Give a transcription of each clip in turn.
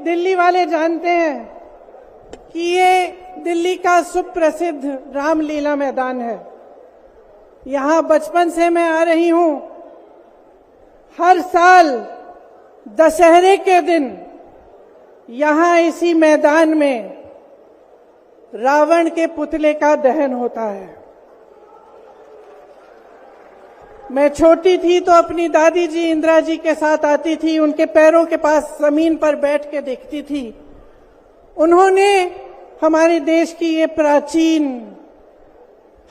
दिल्ली वाले जानते हैं कि ये दिल्ली का सुप्रसिद्ध रामलीला मैदान है। यहाँ बचपन से मैं आ रही हूँ। हर साल दशहरे के दिन यहाँ इसी मैदान में रावण के पुतले का दहन होता है। मैं छोटी थी तो अपनी दादी जी इंदिरा जी के साथ आती थी, उनके पैरों के पास जमीन पर बैठ के देखती थी। उन्होंने हमारे देश की ये प्राचीन,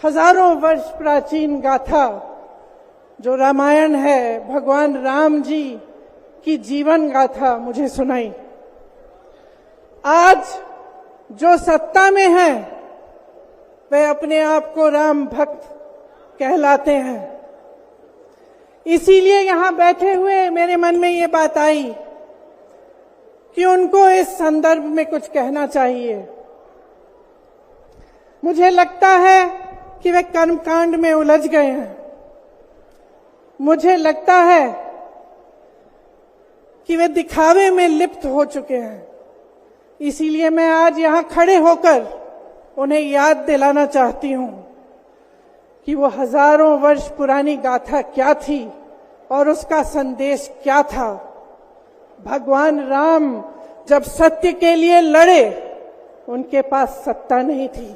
हजारों वर्ष प्राचीन गाथा जो रामायण है, भगवान राम जी की जीवन गाथा मुझे सुनाई। आज जो सत्ता में है वे अपने आप को राम भक्त कहलाते हैं। इसीलिए यहां बैठे हुए मेरे मन में ये बात आई कि उनको इस संदर्भ में कुछ कहना चाहिए। मुझे लगता है कि वे कर्मकांड में उलझ गए हैं। मुझे लगता है कि वे दिखावे में लिप्त हो चुके हैं। इसीलिए मैं आज यहां खड़े होकर उन्हें याद दिलाना चाहती हूं कि वो हजारों वर्ष पुरानी गाथा क्या थी और उसका संदेश क्या था। भगवान राम जब सत्य के लिए लड़े, उनके पास सत्ता नहीं थी।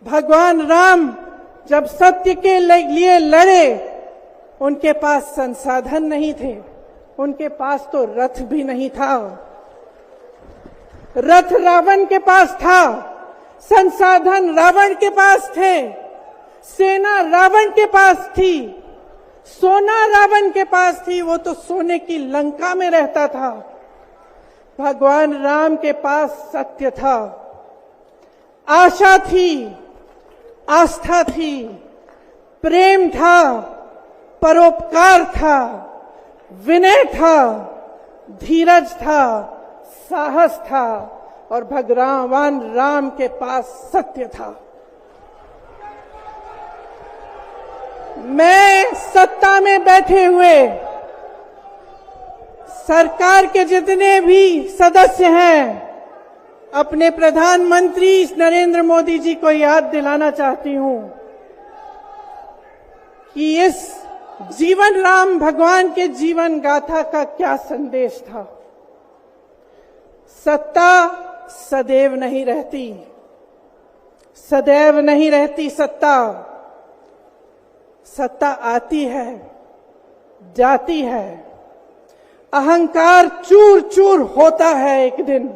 भगवान राम जब सत्य के लिए लड़े, उनके पास संसाधन नहीं थे। उनके पास तो रथ भी नहीं था। रथ रावण के पास था, संसाधन रावण के पास थे, सेना रावण के पास थी, सोना रावण के पास थी। वो तो सोने की लंका में रहता था। भगवान राम के पास सत्य था, आशा थी, आस्था थी, प्रेम था, परोपकार था, विनय था, धीरज था, साहस था और भगवान राम के पास सत्य था। मैं सत्ता में बैठे हुए सरकार के जितने भी सदस्य हैं, अपने प्रधानमंत्री नरेंद्र मोदी जी को याद दिलाना चाहती हूं कि इस जीवन राम भगवान के जीवन गाथा का क्या संदेश था। सत्ता सदैव नहीं रहती, सदैव नहीं रहती सत्ता। सत्ता आती है, जाती है, अहंकार चूर चूर होता है एक दिन।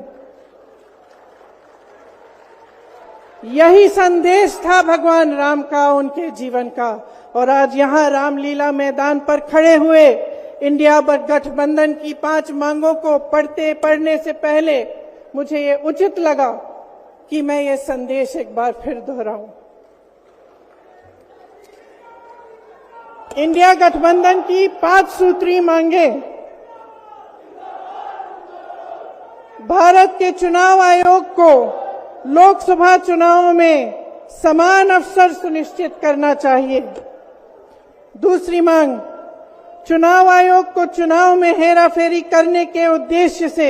यही संदेश था भगवान राम का, उनके जीवन का। और आज यहां रामलीला मैदान पर खड़े हुए इंडिया गठबंधन की 5 मांगों को पढ़ने से पहले मुझे ये उचित लगा कि मैं ये संदेश एक बार फिर दोहराऊं। इंडिया गठबंधन की 5 सूत्री मांगे भारत के चुनाव आयोग को लोकसभा चुनावों में समान अवसर सुनिश्चित करना चाहिए। दूसरी मांग, चुनाव आयोग को चुनाव में हेराफेरी करने के उद्देश्य से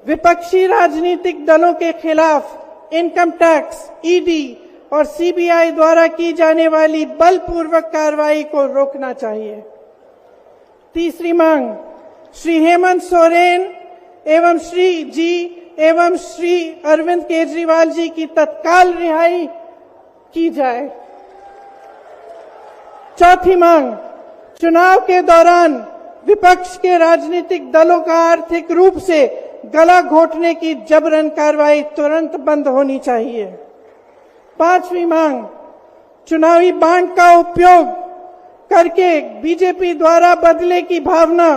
विपक्षी राजनीतिक दलों के खिलाफ इनकम टैक्स, ईडी और सीबीआई द्वारा की जाने वाली बलपूर्वक कार्रवाई को रोकना चाहिए। तीसरी मांग, श्री हेमंत सोरेन एवं श्री अरविंद केजरीवाल जी की तत्काल रिहाई की जाए। चौथी मांग, चुनाव के दौरान विपक्ष के राजनीतिक दलों का आर्थिक रूप से गला घोटने की जबरन कार्रवाई तुरंत बंद होनी चाहिए। पांचवी मांग, चुनावी बांड का उपयोग करके बीजेपी द्वारा बदले की भावना,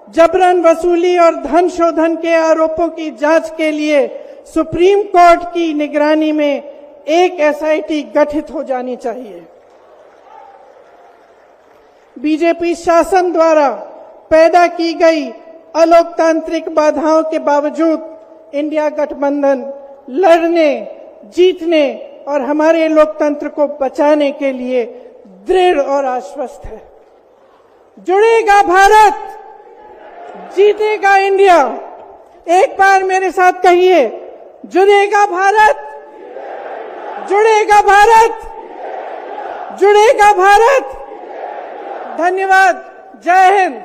जबरन वसूली और धन शोधन के आरोपों की जांच के लिए सुप्रीम कोर्ट की निगरानी में एक एसआईटी गठित हो जानी चाहिए। बीजेपी शासन द्वारा पैदा की गई अलोकतांत्रिक बाधाओं के बावजूद इंडिया गठबंधन लड़ने, जीतने और हमारे लोकतंत्र को बचाने के लिए दृढ़ और आश्वस्त है। जुड़ेगा भारत, जीतेगा इंडिया। एक बार मेरे साथ कहिए, जुड़ेगा भारत, जुड़ेगा भारत, जुड़ेगा भारत। धन्यवाद। जय हिंद।